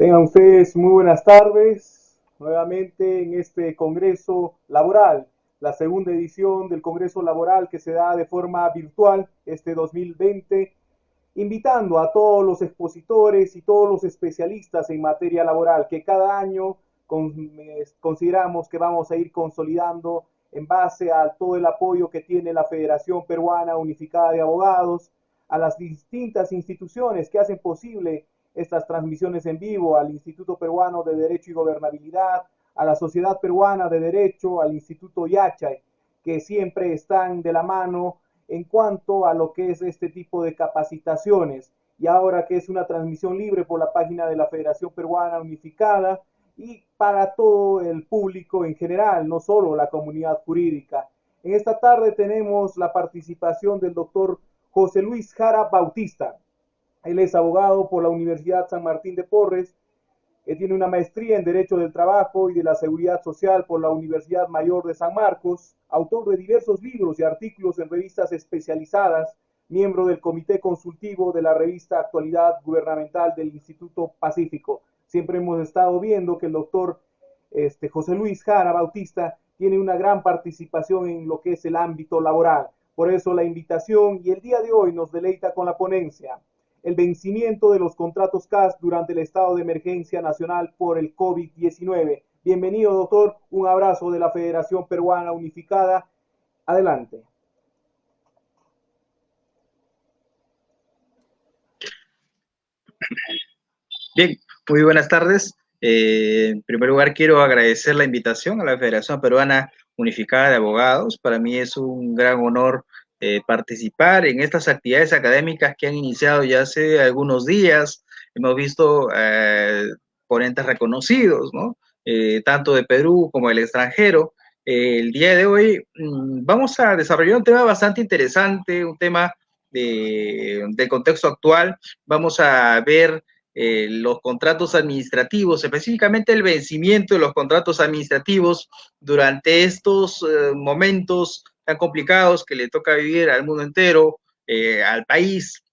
Tengan ustedes muy buenas tardes, nuevamente en este Congreso Laboral, la segunda edición del Congreso Laboral que se da de forma virtual este 2020, invitando a todos los expositores y todos los especialistas en materia laboral que cada año consideramos que vamos a ir consolidando en base a todo el apoyo que tiene la Federación Peruana Unificada de Abogados, a las distintas instituciones que hacen posible estas transmisiones en vivo, al Instituto Peruano de Derecho y Gobernabilidad, a la Sociedad Peruana de Derecho, al Instituto Yachay, que siempre están de la mano en cuanto a lo que es este tipo de capacitaciones. Y ahora que es una transmisión libre por la página de la Federación Peruana Unificada y para todo el público en general, no solo la comunidad jurídica. En esta tarde tenemos la participación del doctor José Luis Jara Bautista. Él es abogado por la Universidad San Martín de Porres, tiene una maestría en Derecho del Trabajo y de la Seguridad Social por la Universidad Mayor de San Marcos, autor de diversos libros y artículos en revistas especializadas, miembro del Comité Consultivo de la revista Actualidad Gubernamental del Instituto Pacífico. Siempre hemos estado viendo que el doctor José Luis Jara Bautista tiene una gran participación en lo que es el ámbito laboral. Por eso la invitación y el día de hoy nos deleita con la ponencia el vencimiento de los contratos CAS durante el estado de emergencia nacional por el COVID-19. Bienvenido, doctor. Un abrazo de la Federación Peruana Unificada. Adelante. Bien, muy buenas tardes. En primer lugar, quiero agradecer la invitación a la Federación Peruana Unificada de Abogados. Para mí es un gran honor participar en estas actividades académicas que han iniciado ya hace algunos días. Hemos visto ponentes reconocidos, ¿no? Tanto de Perú como del extranjero. El día de hoy vamos a desarrollar un tema bastante interesante, un tema del contexto actual. Vamos a ver los contratos administrativos, específicamente el vencimiento de los contratos administrativos durante estos momentos tan complicados que le toca vivir al mundo entero, al país,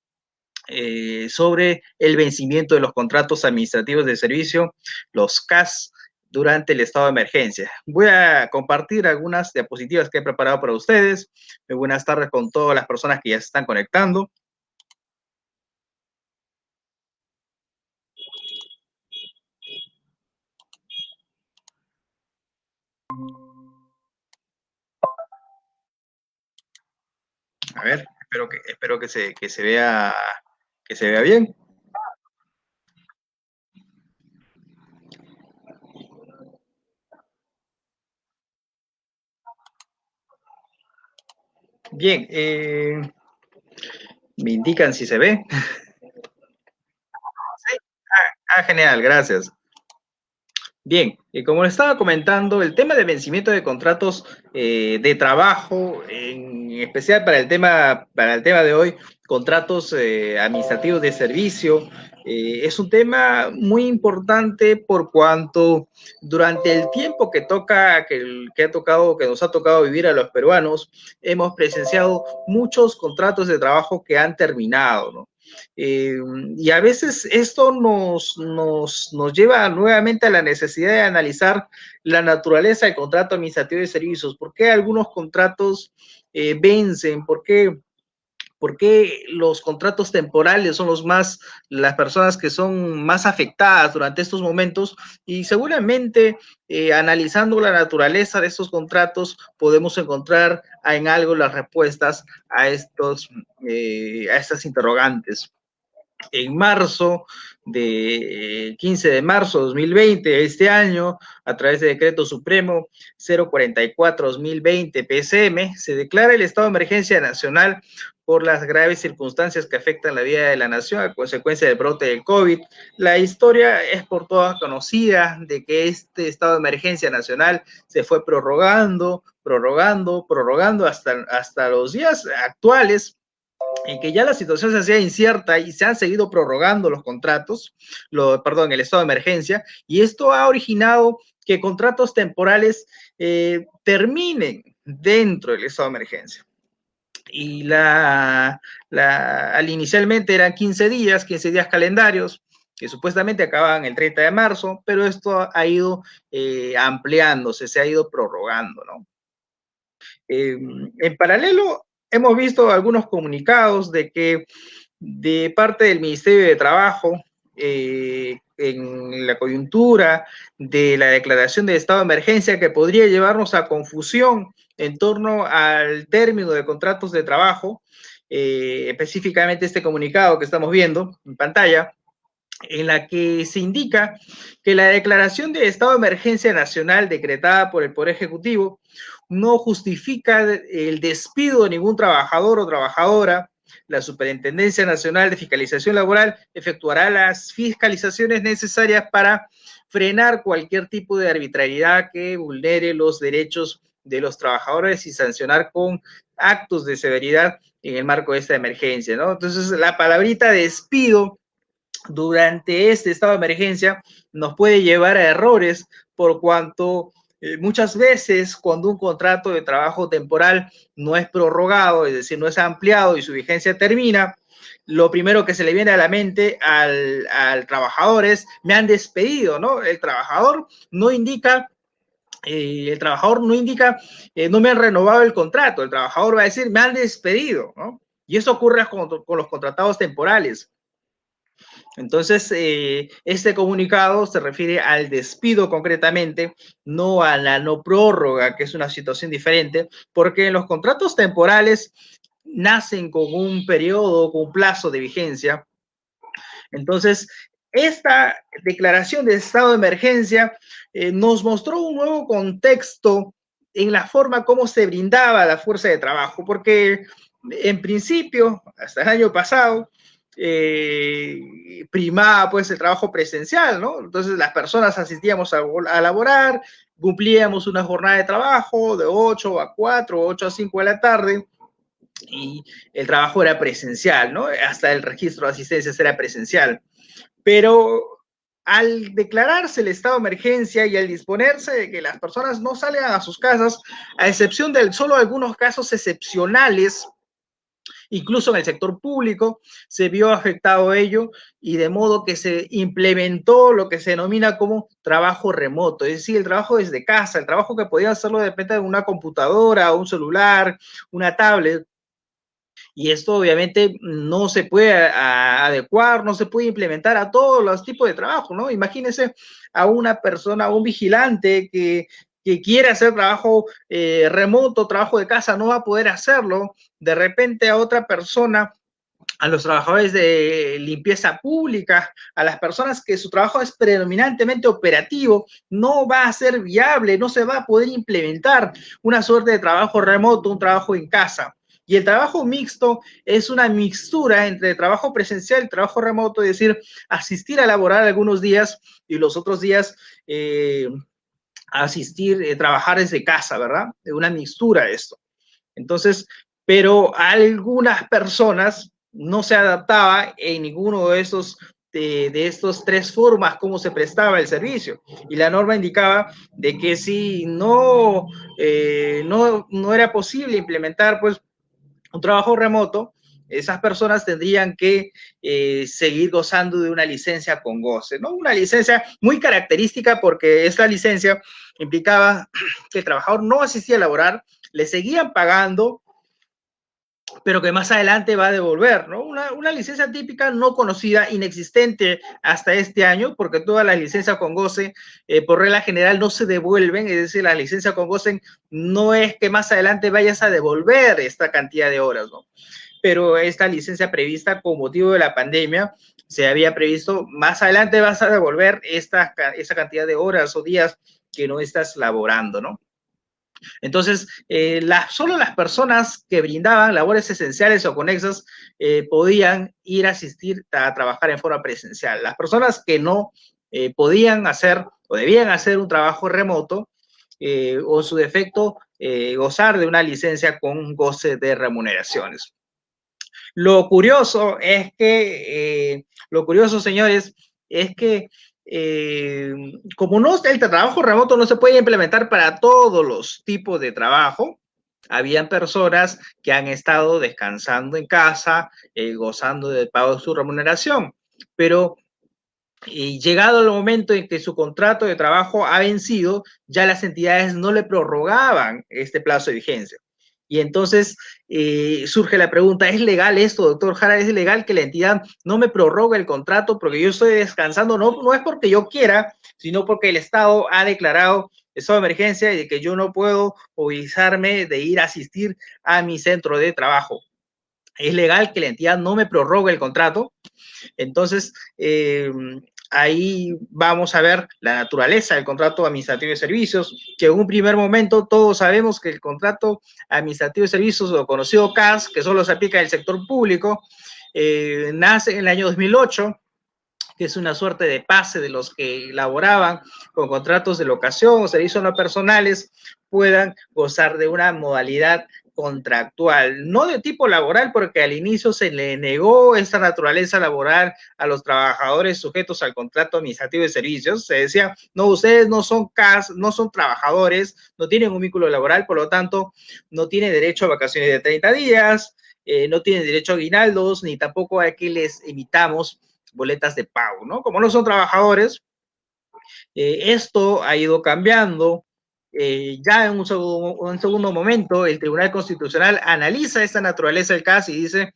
sobre el vencimiento de los contratos administrativos de servicio, los CAS, durante el estado de emergencia. Voy a compartir algunas diapositivas que he preparado para ustedes. Muy buenas tardes con todas las personas que ya se están conectando. A ver, espero que se vea bien. Bien, me indican si se ve. ¿Sí? Genial, gracias. Bien, como les estaba comentando, el tema de vencimiento de contratos de trabajo, en especial para el tema de hoy, contratos administrativos de servicio, es un tema muy importante por cuanto durante el tiempo que nos ha tocado vivir a los peruanos, hemos presenciado muchos contratos de trabajo que han terminado, ¿no? Y a veces esto nos lleva nuevamente a la necesidad de analizar la naturaleza del contrato administrativo de servicios. ¿Por qué algunos contratos vencen? ¿Por qué los contratos temporales son las personas que son más afectadas durante estos momentos? Y seguramente analizando la naturaleza de estos contratos podemos encontrar en algo las respuestas a estas interrogantes. En marzo, 15 de marzo de 2020, este año, a través de Decreto Supremo 044-2020 PSM, se declara el estado de emergencia nacional por las graves circunstancias que afectan la vida de la nación a consecuencia del brote del COVID. La historia es por todas conocida de que este estado de emergencia nacional se fue prorrogando hasta los días actuales, en que ya la situación se hacía incierta y se han seguido prorrogando los contratos, el estado de emergencia, y esto ha originado que contratos temporales terminen dentro del estado de emergencia. Y inicialmente eran 15 días calendarios, que supuestamente acababan el 30 de marzo, pero esto ha ido ampliándose, se ha ido prorrogando, ¿no? En paralelo, hemos visto algunos comunicados de que de parte del Ministerio de Trabajo, en la coyuntura de la declaración de estado de emergencia, que podría llevarnos a confusión en torno al término de contratos de trabajo, específicamente este comunicado que estamos viendo en pantalla, en la que se indica que la declaración de estado de emergencia nacional decretada por el Poder Ejecutivo no justifica el despido de ningún trabajador o trabajadora. La Superintendencia Nacional de Fiscalización Laboral efectuará las fiscalizaciones necesarias para frenar cualquier tipo de arbitrariedad que vulnere los derechos de los trabajadores y sancionar con actos de severidad en el marco de esta emergencia, ¿no? Entonces, la palabrita despido durante este estado de emergencia nos puede llevar a errores por cuanto muchas veces cuando un contrato de trabajo temporal no es prorrogado, es decir, no es ampliado y su vigencia termina, lo primero que se le viene a la mente al trabajador es, me han despedido, ¿no? El trabajador no indica, no me han renovado el contrato, el trabajador va a decir, me han despedido, ¿no? Y eso ocurre con los contratados temporales. Entonces, este comunicado se refiere al despido concretamente, no a la no prórroga, que es una situación diferente, porque los contratos temporales nacen con un periodo, con un plazo de vigencia. Entonces, esta declaración de estado de emergencia nos mostró un nuevo contexto en la forma como se brindaba la fuerza de trabajo, porque en principio, hasta el año pasado, primaba pues el trabajo presencial, ¿no? Entonces las personas asistíamos a laborar, cumplíamos una jornada de trabajo de 8 a 4, 8 a 5 de la tarde, y el trabajo era presencial, ¿no? Hasta el registro de asistencias era presencial. Pero al declararse el estado de emergencia y al disponerse de que las personas no salgan a sus casas, a excepción de solo algunos casos excepcionales, incluso en el sector público se vio afectado ello y de modo que se implementó lo que se denomina como trabajo remoto, es decir, el trabajo desde casa, el trabajo que podía hacerlo de repente de una computadora, un celular, una tablet. Y esto obviamente no se puede adecuar, no se puede implementar a todos los tipos de trabajo, ¿no? Imagínense a una persona, a un vigilante que quiere hacer trabajo remoto, trabajo de casa, no va a poder hacerlo. De repente a otra persona, a los trabajadores de limpieza pública, a las personas que su trabajo es predominantemente operativo, no va a ser viable, no se va a poder implementar una suerte de trabajo remoto, un trabajo en casa. Y el trabajo mixto es una mixtura entre trabajo presencial y trabajo remoto, es decir, asistir a laborar algunos días y los otros días asistir, trabajar desde casa, ¿verdad? Una mixtura de esto. Entonces, pero a algunas personas no se adaptaba en ninguno de estos tres formas cómo se prestaba el servicio. Y la norma indicaba de que si no era posible implementar pues un trabajo remoto, esas personas tendrían que seguir gozando de una licencia con goce, ¿no? Una licencia muy característica porque esta licencia implicaba que el trabajador no asistía a laborar, le seguían pagando, pero que más adelante va a devolver, ¿no? Una licencia típica no conocida, inexistente hasta este año, porque todas las licencias con goce, por regla general, no se devuelven, es decir, la licencia con goce no es que más adelante vayas a devolver esta cantidad de horas, ¿no? Pero esta licencia prevista con motivo de la pandemia, se había previsto, más adelante vas a devolver esa cantidad de horas o días que no estás laborando, ¿no? Entonces, solo las personas que brindaban labores esenciales o conexas podían ir a asistir a trabajar en forma presencial. Las personas que no podían hacer o debían hacer un trabajo remoto o en su defecto gozar de una licencia con goce de remuneraciones. Lo curioso, señores, es que como el trabajo remoto no se puede implementar para todos los tipos de trabajo, habían personas que han estado descansando en casa, gozando del pago de su remuneración, pero y llegado el momento en que su contrato de trabajo ha vencido, ya las entidades no le prorrogaban este plazo de vigencia. Y entonces surge la pregunta, ¿es legal esto, doctor Jara? ¿Es legal que la entidad no me prorrogue el contrato porque yo estoy descansando? No es porque yo quiera, sino porque el Estado ha declarado estado de emergencia y de que yo no puedo movilizarme de ir a asistir a mi centro de trabajo. ¿Es legal que la entidad no me prorrogue el contrato? Entonces, ahí vamos a ver la naturaleza del contrato administrativo de servicios, que en un primer momento todos sabemos que el contrato administrativo de servicios, o conocido CAS, que solo se aplica en el sector público, nace en el año 2008, que es una suerte de pase de los que laboraban con contratos de locación o servicios no personales, puedan gozar de una modalidad contractual, no de tipo laboral, porque al inicio se le negó esta naturaleza laboral a los trabajadores sujetos al contrato administrativo de servicios. Se decía, no, ustedes no son CAS, no son trabajadores, no tienen un vínculo laboral, por lo tanto, no tienen derecho a vacaciones de 30 días, no tienen derecho a aguinaldos, ni tampoco a que les emitamos boletas de pago, ¿no? Como no son trabajadores, esto ha ido cambiando. Ya en un segundo momento, el Tribunal Constitucional analiza esta naturaleza del caso y dice,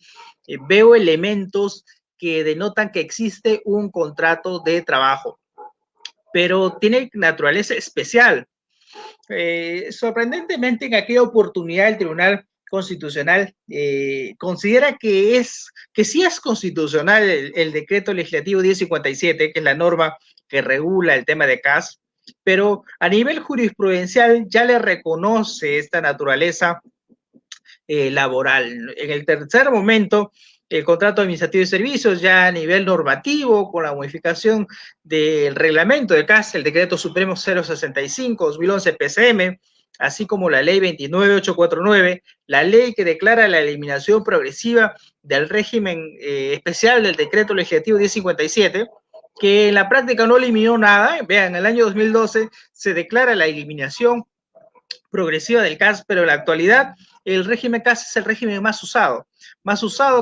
veo elementos que denotan que existe un contrato de trabajo, pero tiene naturaleza especial. Sorprendentemente, en aquella oportunidad, el Tribunal Constitucional considera que sí es constitucional el decreto legislativo 1057, que es la norma que regula el tema de CAS, pero a nivel jurisprudencial ya le reconoce esta naturaleza laboral. En el tercer momento, el contrato administrativo de servicios ya a nivel normativo, con la modificación del reglamento del CAS, el decreto supremo 065-2011 PCM, así como la ley 29849, la ley que declara la eliminación progresiva del régimen especial del decreto legislativo 1057, que en la práctica no eliminó nada. Vean, en el año 2012 se declara la eliminación progresiva del CAS, pero en la actualidad el régimen CAS es el régimen más usado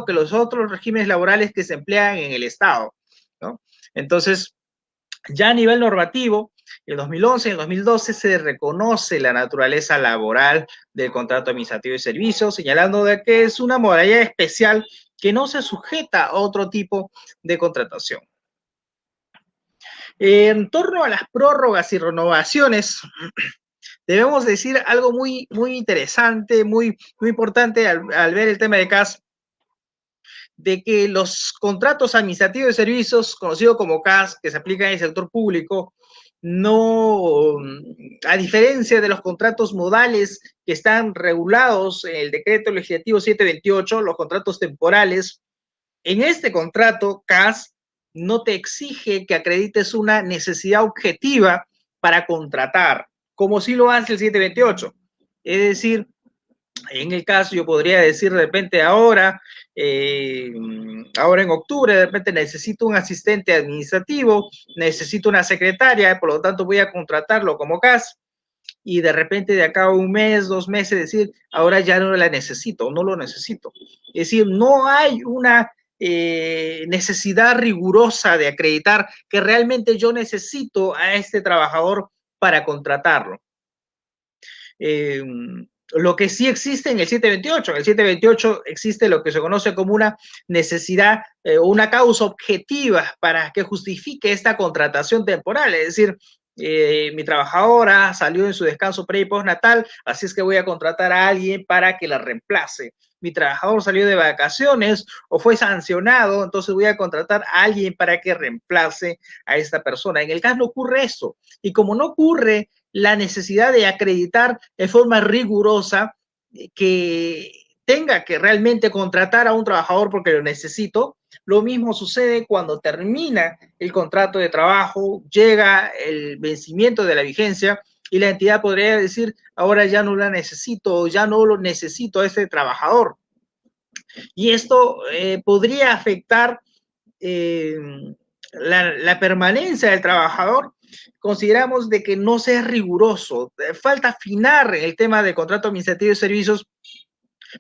que los otros regímenes laborales que se emplean en el Estado, ¿no? Entonces, ya a nivel normativo, en 2011 y en 2012 se reconoce la naturaleza laboral del contrato administrativo de servicios, señalando de que es una modalidad especial que no se sujeta a otro tipo de contratación. En torno a las prórrogas y renovaciones, debemos decir algo muy, muy interesante, muy, muy importante al ver el tema de CAS, de que los contratos administrativos de servicios, conocidos como CAS, que se aplican en el sector público, no, a diferencia de los contratos modales que están regulados en el decreto legislativo 728, los contratos temporales, en este contrato CAS no te exige que acredites una necesidad objetiva para contratar, como sí lo hace el 728. Es decir, en el caso yo podría decir de repente ahora en octubre, de repente necesito un asistente administrativo, necesito una secretaria, por lo tanto voy a contratarlo como CAS, y de repente de acá a un mes, 2 meses, decir, ahora ya no la necesito, no lo necesito. Es decir, no hay una necesidad rigurosa de acreditar que realmente yo necesito a este trabajador para contratarlo. Lo que sí existe en el 728. En el 728 existe lo que se conoce como una necesidad o una causa objetiva para que justifique esta contratación temporal. Es decir, mi trabajadora salió en su descanso pre y postnatal, así es que voy a contratar a alguien para que la reemplace. Mi trabajador salió de vacaciones o fue sancionado, entonces voy a contratar a alguien para que reemplace a esta persona. En el caso no ocurre eso. Y como no ocurre la necesidad de acreditar de forma rigurosa que tenga que realmente contratar a un trabajador porque lo necesito. Lo mismo sucede cuando termina el contrato de trabajo, llega el vencimiento de la vigencia y la entidad podría decir, ahora ya no la necesito, ya no lo necesito a este trabajador. Y esto podría afectar la permanencia del trabajador. Consideramos de que no sea riguroso, falta afinar el tema del contrato administrativo de servicios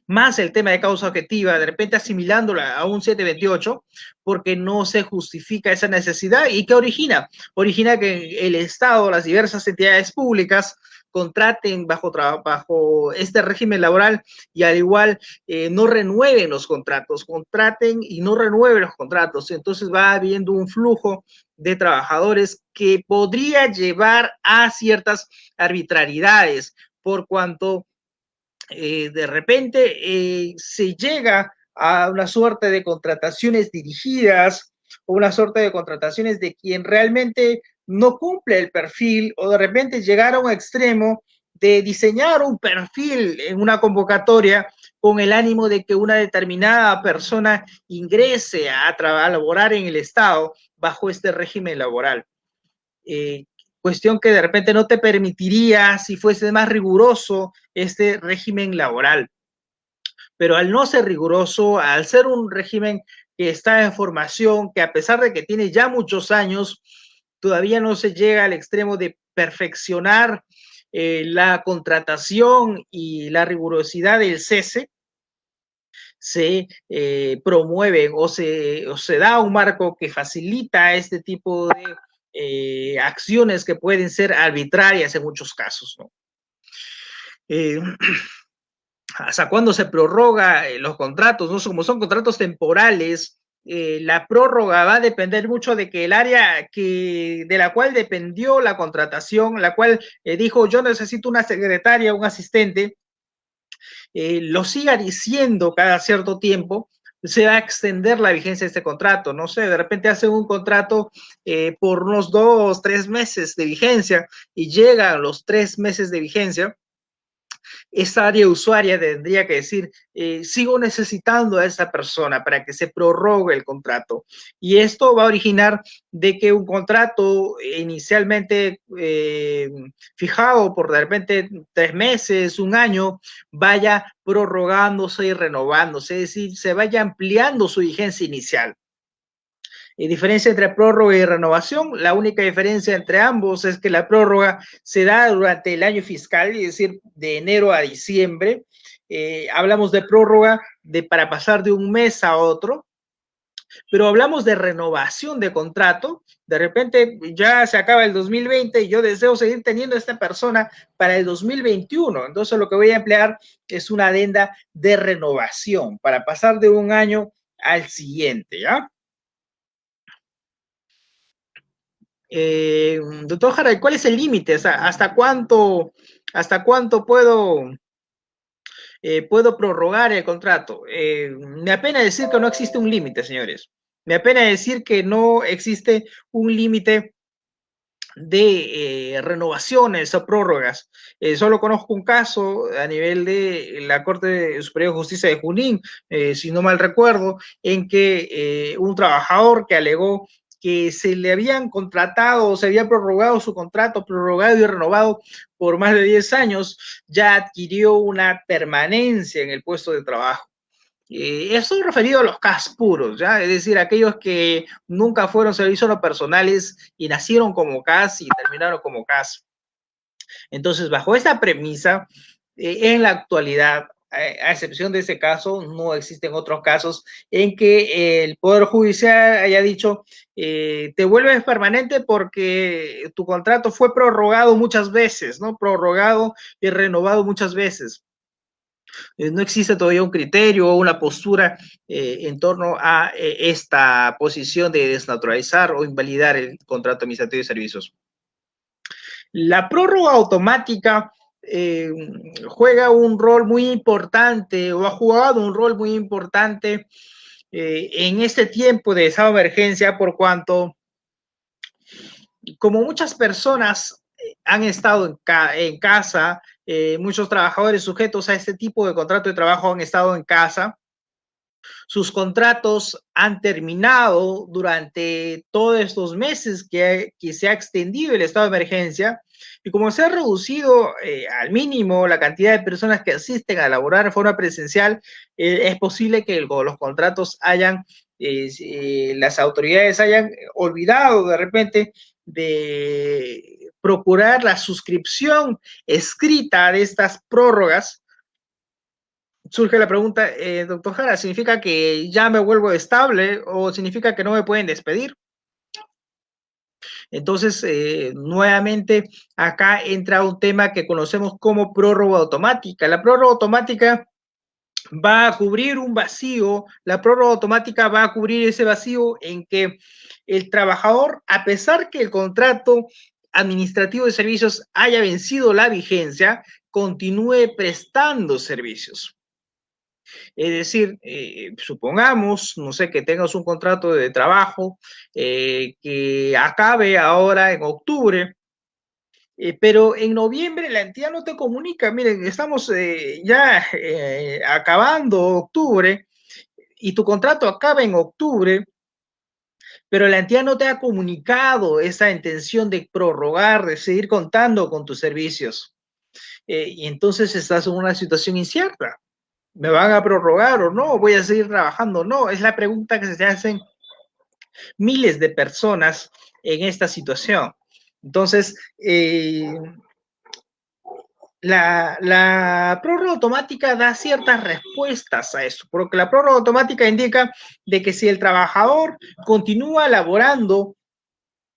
más el tema de causa objetiva, de repente asimilándola a un 728, porque no se justifica esa necesidad. ¿Y qué origina? Origina que el Estado, las diversas entidades públicas, contraten bajo este régimen laboral y al igual no renueven los contratos, contraten y no renueven los contratos. Entonces va habiendo un flujo de trabajadores que podría llevar a ciertas arbitrariedades, por cuanto de repente se llega a una suerte de contrataciones dirigidas o una suerte de contrataciones de quien realmente no cumple el perfil, o de repente llegar a un extremo de diseñar un perfil en una convocatoria con el ánimo de que una determinada persona ingrese a laborar en el Estado bajo este régimen laboral. Eh, Cuestión que de repente no te permitiría si fuese más riguroso este régimen laboral. Pero al no ser riguroso, al ser un régimen que está en formación, que a pesar de que tiene ya muchos años, todavía no se llega al extremo de perfeccionar la contratación y la rigurosidad del cese, se promueve o se da un marco que facilita este tipo de acciones que pueden ser arbitrarias en muchos casos, ¿no? ¿Hasta cuándo se prorroga los contratos? ¿No? Como son contratos temporales, la prórroga va a depender mucho de que el área de la cual dependió la contratación, la cual dijo yo necesito una secretaria, un asistente, lo siga diciendo cada cierto tiempo, se va a extender la vigencia de este contrato. No sé, de repente hace un contrato por unos 2, 3 meses de vigencia y llegan los 3 meses de vigencia. Esa área usuaria tendría que decir, sigo necesitando a esa persona para que se prorrogue el contrato. Y esto va a originar de que un contrato inicialmente fijado por de repente 3 meses, un año, vaya prorrogándose y renovándose, es decir, se vaya ampliando su vigencia inicial. Diferencia entre prórroga y renovación, la única diferencia entre ambos es que la prórroga se da durante el año fiscal, es decir, de enero a diciembre. Hablamos de prórroga para pasar de un mes a otro, pero hablamos de renovación de contrato. De repente ya se acaba el 2020 y yo deseo seguir teniendo a esta persona para el 2021. Entonces lo que voy a emplear es una adenda de renovación para pasar de un año al siguiente, ¿ya? Doctor Jara, ¿cuál es el límite? O sea, hasta cuánto puedo prorrogar el contrato? Me apena decir que no existe un límite, señores. Me apena decir que no existe un límite de renovaciones o prórrogas. Solo conozco un caso a nivel de la Corte Superior de Justicia de Junín, si no mal recuerdo, en que un trabajador que alegó que se le habían contratado o se había prorrogado su contrato, prorrogado y renovado por más de 10 años, ya adquirió una permanencia en el puesto de trabajo. Estoy referido a los CAS puros, ¿ya? Es decir, aquellos que nunca fueron servicios no personales y nacieron como CAS y terminaron como CAS. Entonces, bajo esta premisa, en la actualidad, a excepción de ese caso, no existen otros casos en que el Poder Judicial haya dicho te vuelves permanente porque tu contrato fue prorrogado muchas veces, ¿no? Prorrogado y renovado muchas veces. No existe todavía un criterio o una postura en torno a esta posición de desnaturalizar o invalidar el contrato administrativo de servicios. La prórroga automática juega un rol muy importante o ha jugado un rol muy importante en este tiempo de estado de emergencia, por cuanto como muchas personas han estado en casa, muchos trabajadores sujetos a este tipo de contrato de trabajo han estado en casa, sus contratos han terminado durante todos estos meses que se ha extendido el estado de emergencia, y como se ha reducido al mínimo la cantidad de personas que asisten a laborar de forma presencial, es posible que los contratos las autoridades hayan olvidado de repente de procurar la suscripción escrita de estas prórrogas, surge la pregunta, doctor Jara, ¿significa que ya me vuelvo estable o significa que no me pueden despedir? Entonces, nuevamente, acá entra un tema que conocemos como prórroga automática. La prórroga automática va a cubrir un vacío, la prórroga automática va a cubrir ese vacío en que el trabajador, a pesar que el contrato administrativo de servicios haya vencido la vigencia, continúe prestando servicios. Es decir, supongamos, no sé, que tengas un contrato de trabajo que acabe ahora en octubre, pero en noviembre la entidad no te comunica. Miren, estamos ya acabando octubre y tu contrato acaba en octubre, pero la entidad no te ha comunicado esa intención de prorrogar, de seguir contando con tus servicios. Y entonces estás en una situación incierta. ¿Me van a prorrogar o no? ¿Voy a seguir trabajando o no? Es la pregunta que se hacen miles de personas en esta situación. Entonces, la prórroga automática da ciertas respuestas a eso, porque la prórroga automática indica de que si el trabajador continúa laborando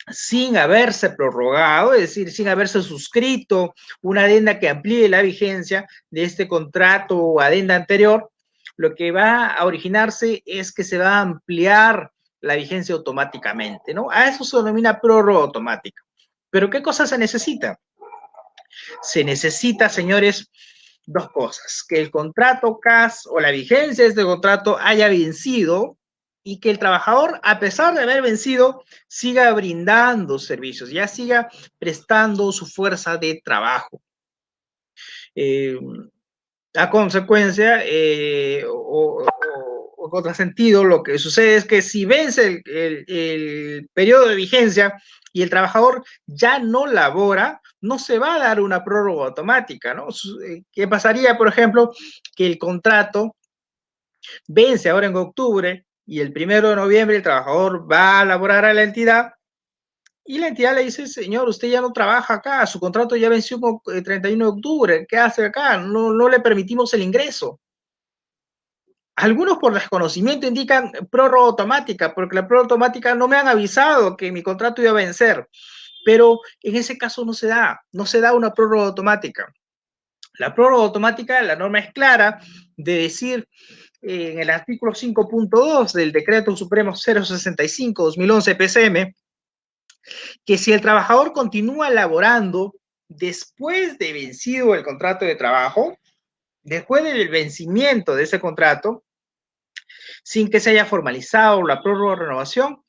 sin haberse prorrogado, es decir, sin haberse suscrito una adenda que amplíe la vigencia de este contrato o adenda anterior, lo que va a originarse es que se va a ampliar la vigencia automáticamente, ¿no? A eso se denomina prórroga automática. Pero ¿qué cosas se necesita? Se necesita, señores, dos cosas: que el contrato CAS o la vigencia de este contrato haya vencido y que el trabajador, a pesar de haber vencido, siga brindando servicios, ya siga prestando su fuerza de trabajo. A consecuencia, o contrasentido, lo que sucede es que si vence el periodo de vigencia y el trabajador ya no labora, no se va a dar una prórroga automática, ¿no? ¿Qué pasaría, por ejemplo, que el contrato vence ahora en octubre y el 1 de noviembre el trabajador va a laborar a la entidad y la entidad le dice: señor, usted ya no trabaja acá, su contrato ya venció el 31 de octubre, ¿qué hace acá? No, no le permitimos el ingreso. Algunos por desconocimiento indican prórroga automática, porque la prórroga automática no me han avisado que mi contrato iba a vencer, pero en ese caso no se da una prórroga automática. La prórroga automática, la norma es clara de decir en el artículo 5.2 del Decreto Supremo 065-2011 PCM, que si el trabajador continúa laborando después de vencido el contrato de trabajo, después del vencimiento de ese contrato, sin que se haya formalizado la prórroga o renovación,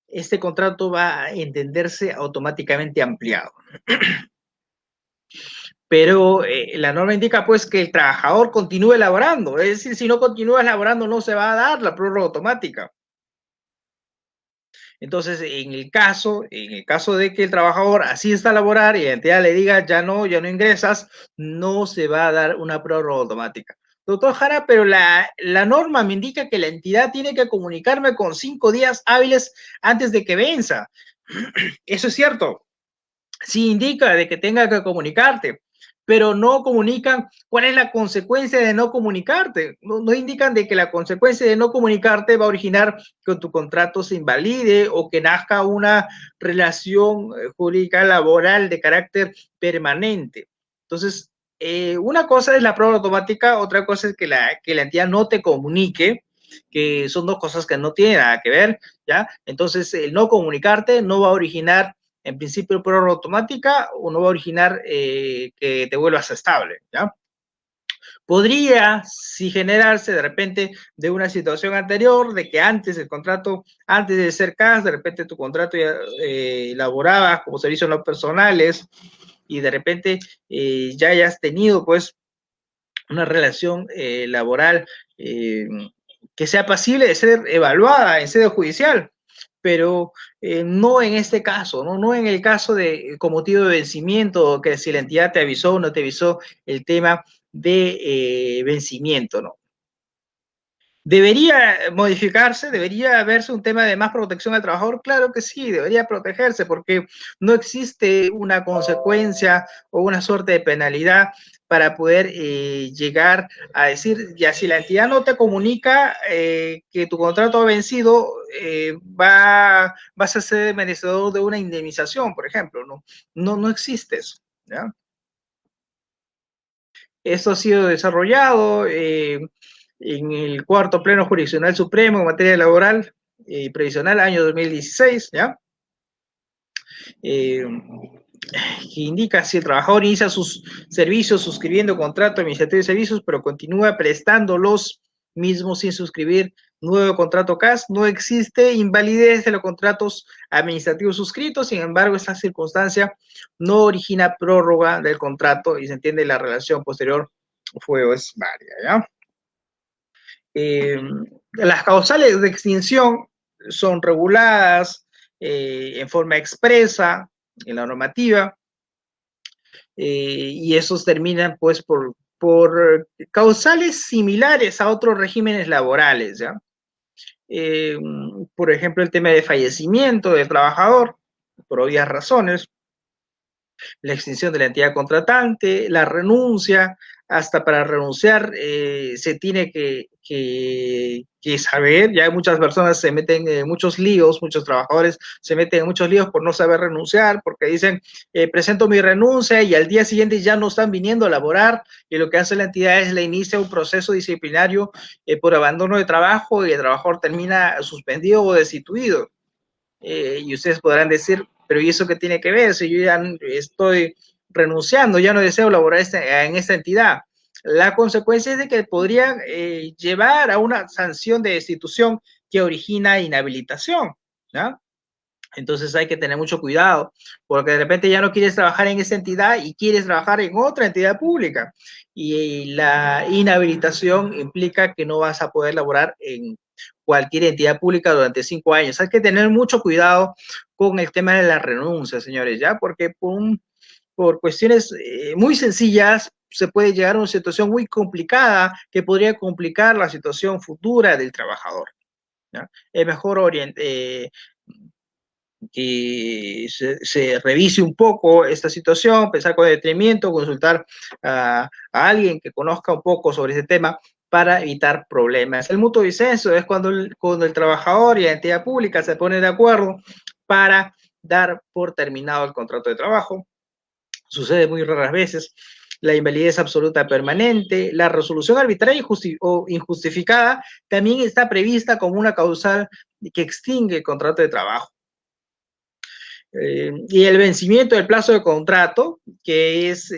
este contrato va a entenderse automáticamente ampliado. Pero la norma indica pues que el trabajador continúe laborando, es decir, si no continúa laborando no se va a dar la prórroga automática. Entonces, en el caso de que el trabajador asista a laborar y la entidad le diga ya no ingresas, no se va a dar una prórroga automática. Doctor Jara, pero la norma me indica que la entidad tiene que comunicarme con 5 días hábiles antes de que venza. Eso es cierto. Sí indica de que tenga que comunicarte, pero no comunican cuál es la consecuencia de no comunicarte. No indican de que la consecuencia de no comunicarte va a originar que tu contrato se invalide o que nazca una relación jurídica laboral de carácter permanente. Entonces, una cosa es la prórroga automática, otra cosa es que la entidad no te comunique, que son dos cosas que no tienen nada que ver, ¿ya? Entonces, el no comunicarte no va a originar en principio prórroga automática o no va a originar que te vuelvas estable, ¿ya? Podría, si generarse de repente de una situación anterior, de que antes el contrato, antes de ser CAS, de repente tu contrato ya laboraba como servicios no personales y de repente ya hayas tenido pues una relación laboral que sea pasible de ser evaluada en sede judicial, pero no en este caso, no en el caso de con motivo de vencimiento, que si la entidad te avisó o no te avisó el tema de vencimiento, ¿no? ¿Debería modificarse? ¿Debería verse un tema de más protección al trabajador? Claro que sí, debería protegerse porque no existe una consecuencia o una suerte de penalidad para poder llegar a decir, ya si la entidad no te comunica que tu contrato ha vencido, vas a ser merecedor de una indemnización, por ejemplo, no existe eso, ¿ya? Esto ha sido desarrollado en el cuarto Pleno Jurisdiccional Supremo en materia laboral previsional año 2016, ¿ya? Que indica si el trabajador inicia sus servicios suscribiendo contrato administrativo de servicios, pero continúa prestando los mismos sin suscribir nuevo contrato CAS, no existe invalidez de los contratos administrativos suscritos. Sin embargo, esta circunstancia no origina prórroga del contrato y se entiende la relación posterior fue o es varia, ¿ya? Las causales de extinción son reguladas en forma expresa en la normativa, y esos terminan pues por causales similares a otros regímenes laborales, ¿ya? Por ejemplo, el tema de fallecimiento del trabajador, por obvias razones, la extinción de la entidad contratante, la renuncia, hasta para renunciar se tiene que saber, ya muchas personas se meten en muchos líos, muchos trabajadores se meten en muchos líos por no saber renunciar, porque dicen, presento mi renuncia y al día siguiente ya no están viniendo a laborar, y lo que hace la entidad es le inicia un proceso disciplinario por abandono de trabajo y el trabajador termina suspendido o destituido. Y ustedes podrán decir, pero ¿y eso qué tiene que ver? Si yo ya estoy renunciando, ya no deseo laborar en esta entidad. La consecuencia es de que podría llevar a una sanción de destitución que origina inhabilitación, ¿no? Entonces hay que tener mucho cuidado, porque de repente ya no quieres trabajar en esa entidad y quieres trabajar en otra entidad pública. Y la inhabilitación implica que no vas a poder laborar en cualquier entidad pública durante 5 años. Hay que tener mucho cuidado con el tema de la renuncia, señores, ¿ya? Porque por cuestiones muy sencillas se puede llegar a una situación muy complicada que podría complicar la situación futura del trabajador, ¿ya? Es mejor que se revise un poco esta situación, pensar con detenimiento, consultar a alguien que conozca un poco sobre ese tema para evitar problemas. El mutuo disenso es cuando el trabajador y la entidad pública se ponen de acuerdo para dar por terminado el contrato de trabajo. Sucede muy raras veces. La invalidez absoluta permanente, la resolución arbitraria o injustificada también está prevista como una causal que extingue el contrato de trabajo. Y el vencimiento del plazo de contrato, que es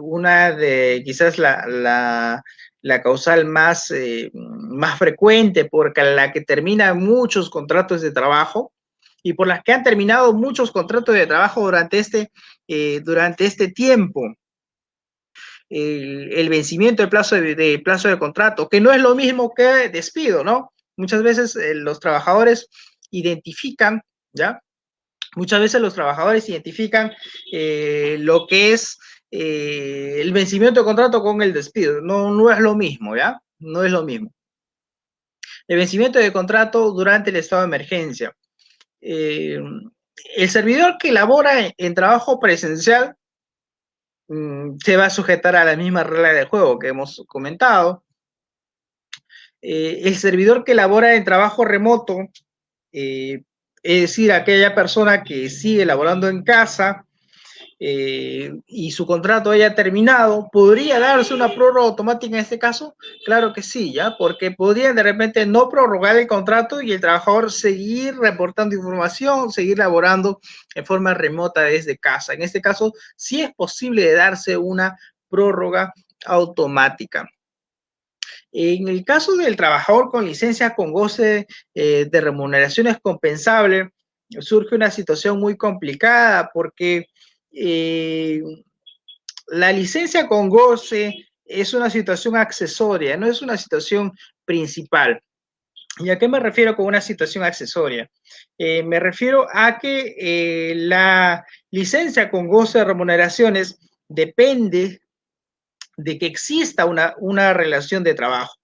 una de quizás la causal más frecuente, porque la que termina muchos contratos de trabajo y por las que han terminado muchos contratos de trabajo durante este tiempo. El vencimiento del plazo de contrato, que no es lo mismo que despido, ¿no? Muchas veces los trabajadores identifican, ¿ya? Muchas veces los trabajadores identifican lo que es el vencimiento de contrato con el despido. No es lo mismo, ¿ya? No es lo mismo. El vencimiento de contrato durante el estado de emergencia. El servidor que labora en trabajo presencial se va a sujetar a la misma regla del juego que hemos comentado. El servidor que labora en trabajo remoto, es decir, aquella persona que sigue laborando en casa y su contrato haya terminado, ¿podría darse una prórroga automática en este caso? Claro que sí, ¿ya? Porque podrían de repente no prorrogar el contrato y el trabajador seguir reportando información, seguir laborando en forma remota desde casa. En este caso, sí es posible darse una prórroga automática. En el caso del trabajador con licencia con goce de remuneraciones compensables, surge una situación muy complicada porque la licencia con goce es una situación accesoria, no es una situación principal. ¿Y a qué me refiero con una situación accesoria? Me refiero a que la licencia con goce de remuneraciones depende de que exista una relación de trabajo.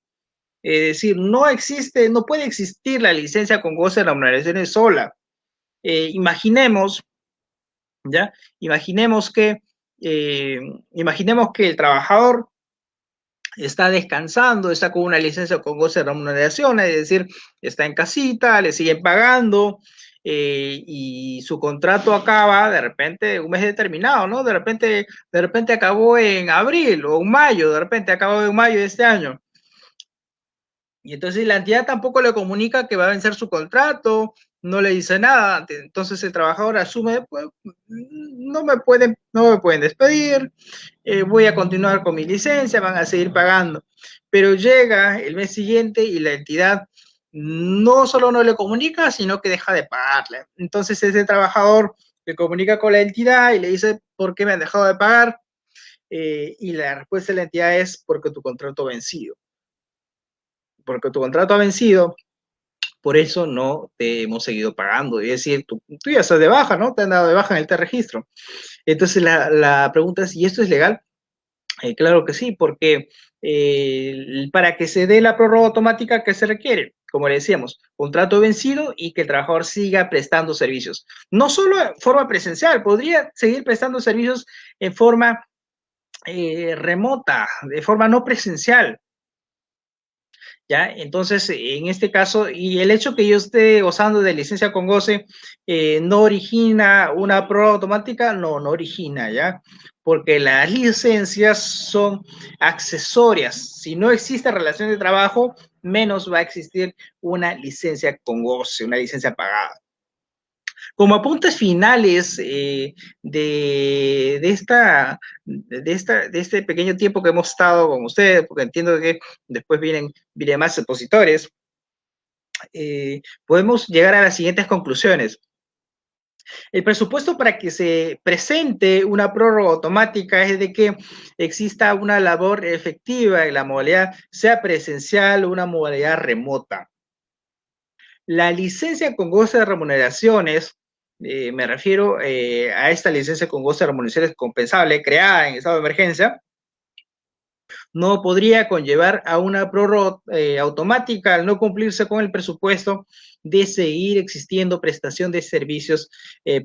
Es decir, no puede existir la licencia con goce de remuneraciones sola. Imaginemos, ¿ya? Imaginemos que imaginemos que el trabajador está descansando, está con una licencia con goce de remuneración, es decir, está en casita, le siguen pagando y su contrato acaba de repente un mes determinado, ¿no? De repente acabó en abril o en mayo, de repente acabó en mayo de este año. Y entonces la entidad tampoco le comunica que va a vencer su contrato, no le dice nada. Entonces el trabajador asume, pues, no me pueden despedir, voy a continuar con mi licencia, van a seguir pagando. Pero llega el mes siguiente y la entidad no solo no le comunica, sino que deja de pagarle. Entonces ese trabajador se comunica con la entidad y le dice, ¿por qué me han dejado de pagar? Y la respuesta de la entidad es porque tu contrato ha vencido. Porque tu contrato ha vencido, por eso no te hemos seguido pagando. Es decir, tú ya estás de baja, ¿no? Te han dado de baja en el registro. Entonces la pregunta es, ¿y esto es legal? Claro que sí, porque para que se dé la prórroga automática que se requiere, como le decíamos, contrato vencido y que el trabajador siga prestando servicios. No solo en forma presencial, podría seguir prestando servicios en forma remota, de forma no presencial. ¿Ya? Entonces, en este caso, y el hecho que yo esté gozando de licencia con goce no origina una prórroga automática, no origina, ¿ya? Porque las licencias son accesorias. Si no existe relación de trabajo, menos va a existir una licencia con goce, una licencia pagada. Como apuntes finales de este pequeño tiempo que hemos estado con ustedes, porque entiendo que después vienen más expositores, podemos llegar a las siguientes conclusiones. El presupuesto para que se presente una prórroga automática es de que exista una labor efectiva en la modalidad, sea presencial o una modalidad remota. La licencia con goce de remuneraciones, me refiero a esta licencia con goce de remuneraciones compensable creada en estado de emergencia, no podría conllevar a una prórroga automática al no cumplirse con el presupuesto de seguir existiendo prestación de servicios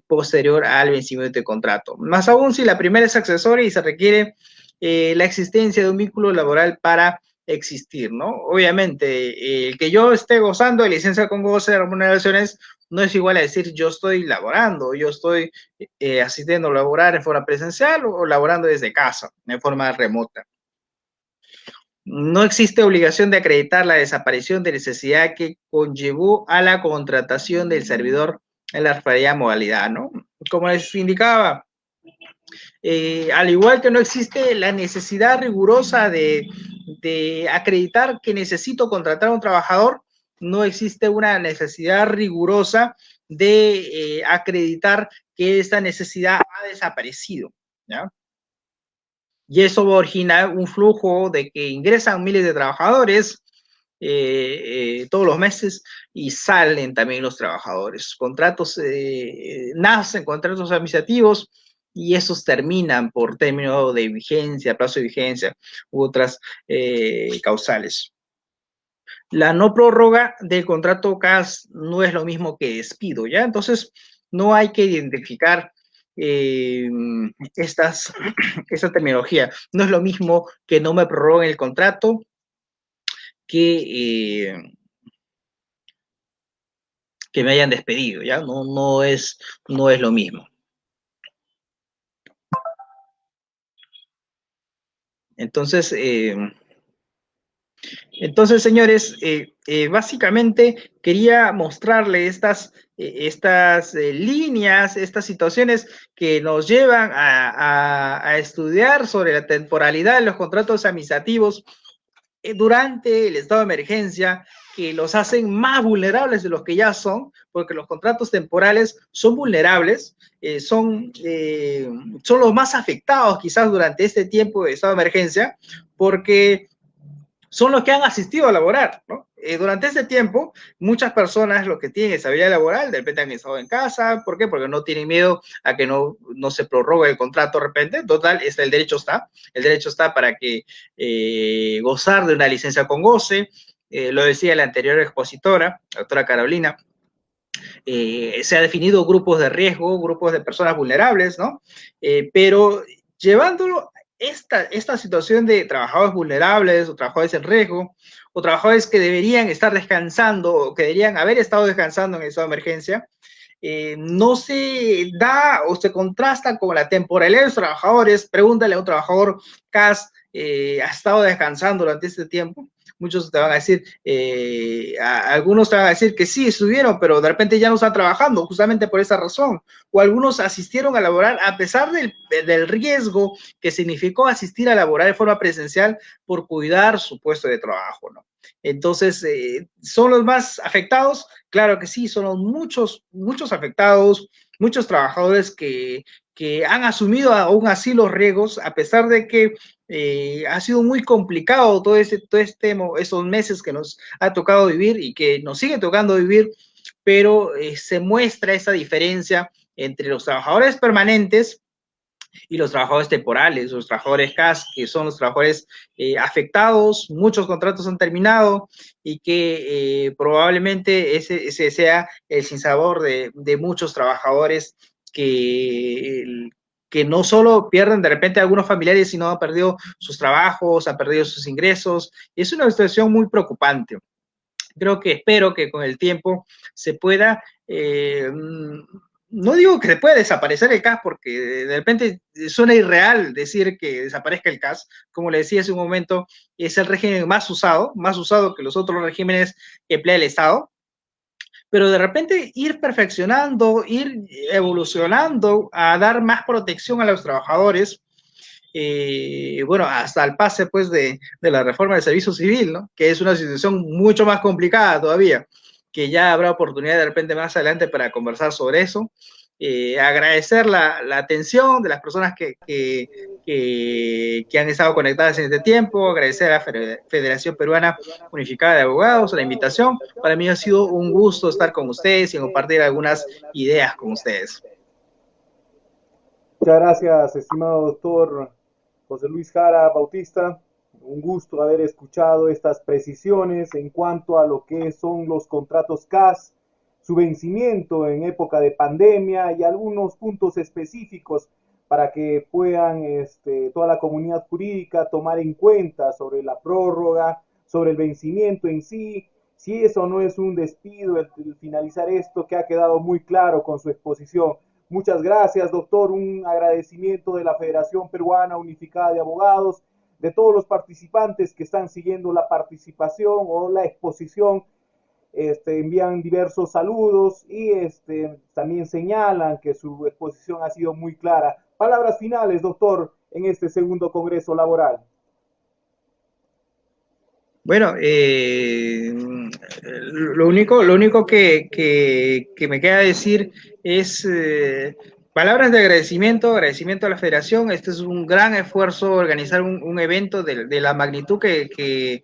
posterior al vencimiento de contrato. Más aún si la primera es accesoria y se requiere la existencia de un vínculo laboral para existir, ¿no? Obviamente, el que yo esté gozando de licencia con goce de remuneraciones no es igual a decir yo estoy laborando, yo estoy asistiendo a laborar en forma presencial o laborando desde casa, en forma remota. No existe obligación de acreditar la desaparición de necesidad que conllevó a la contratación del servidor en la referida modalidad, ¿no? Como les indicaba, al igual que no existe la necesidad rigurosa de acreditar que necesito contratar a un trabajador, no existe una necesidad rigurosa de acreditar que esta necesidad ha desaparecido, ¿ya? Y eso va a originar un flujo de que ingresan miles de trabajadores todos los meses y salen también los trabajadores. Contratos, nacen contratos administrativos y esos terminan por término de vigencia, plazo de vigencia u otras causales. La no prórroga del contrato CAS no es lo mismo que despido, ¿ya? Entonces, no hay que identificar esta terminología. No es lo mismo que no me prorroguen el contrato que me hayan despedido, ¿ya? No es lo mismo. Entonces, señores, básicamente quería mostrarle estas líneas, estas situaciones que nos llevan a estudiar sobre la temporalidad de los contratos administrativos durante el estado de emergencia, que los hacen más vulnerables de los que ya son, porque los contratos temporales son vulnerables, son los más afectados quizás durante este tiempo de estado de emergencia, porque son los que han asistido a laborar, ¿no? Durante ese tiempo, muchas personas lo que tienen esa habilidad laboral, de repente han estado en casa, ¿por qué? Porque no tienen miedo a que no se prorrogue el contrato de repente, total, el derecho está para que gozar de una licencia con goce, lo decía la anterior expositora, la doctora Carolina, se ha definido grupos de riesgo, grupos de personas vulnerables, ¿no? Pero llevándolo esta situación de trabajadores vulnerables o trabajadores en riesgo o trabajadores que deberían estar descansando o que deberían haber estado descansando en estado de emergencia, no se da o se contrasta con la temporalidad de los trabajadores. Pregúntale a un trabajador CAS, ¿ha estado descansando durante este tiempo? Muchos te van a decir, algunos te van a decir que sí estuvieron, pero de repente ya no están trabajando justamente por esa razón. O algunos asistieron a laborar a pesar del riesgo que significó asistir a laborar de forma presencial por cuidar su puesto de trabajo, ¿no? Entonces, ¿son los más afectados? Claro que sí, son los muchos afectados, muchos trabajadores que han asumido aún así los riesgos, a pesar de que ha sido muy complicado esos meses que nos ha tocado vivir y que nos sigue tocando vivir, pero se muestra esa diferencia entre los trabajadores permanentes y los trabajadores temporales, los trabajadores CAS, que son los trabajadores afectados, muchos contratos han terminado y que probablemente ese sea el sinsabor de muchos trabajadores que no solo pierden de repente algunos familiares, sino han perdido sus trabajos, han perdido sus ingresos. Es una situación muy preocupante. Espero que con el tiempo se pueda, no digo que se pueda desaparecer el CAS, porque de repente suena irreal decir que desaparezca el CAS. Como le decía hace un momento, es el régimen más usado que los otros regímenes que emplea el Estado, pero de repente ir perfeccionando, ir evolucionando a dar más protección a los trabajadores, bueno, hasta el pase pues de la reforma del servicio civil, ¿no? Que es una situación mucho más complicada todavía, que ya habrá oportunidad de repente más adelante para conversar sobre eso. Agradecer la atención de las personas que han estado conectadas en este tiempo, agradecer a la Federación Peruana Unificada de Abogados la invitación. Para mí ha sido un gusto estar con ustedes y compartir algunas ideas con ustedes. Muchas gracias, estimado doctor José Luis Jara Bautista. Un gusto haber escuchado estas precisiones en cuanto a lo que son los contratos CAS, su vencimiento en época de pandemia y algunos puntos específicos para que puedan toda la comunidad jurídica tomar en cuenta sobre la prórroga, sobre el vencimiento en sí, si eso no es un despido, el finalizar esto que ha quedado muy claro con su exposición. Muchas gracias, doctor. Un agradecimiento de la Federación Peruana Unificada de Abogados, de todos los participantes que están siguiendo la participación o la exposición. Envían diversos saludos y también señalan que su exposición ha sido muy clara. Palabras finales, doctor, en este segundo Congreso Laboral. Bueno, lo único que me queda decir es palabras de agradecimiento a la federación. Este es un gran esfuerzo organizar un evento de la magnitud que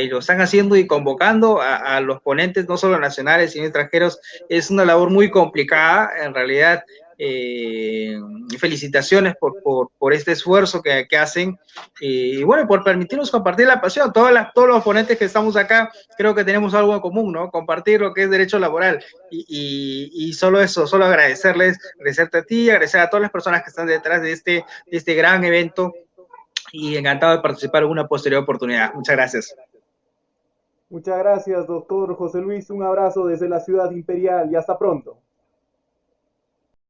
lo están haciendo y convocando a los ponentes, no solo nacionales, sino extranjeros. Es una labor muy complicada, en realidad. Felicitaciones por este esfuerzo que hacen y bueno, por permitirnos compartir la pasión. Todos los ponentes que estamos acá creo que tenemos algo en común, ¿no? Compartir lo que es derecho laboral y solo eso, solo agradecerles, agradecerte a ti, agradecer a todas las personas que están detrás de este gran evento y encantado de participar en una posterior oportunidad. Muchas gracias. Muchas gracias, doctor José Luis. Un abrazo desde la ciudad imperial y hasta pronto.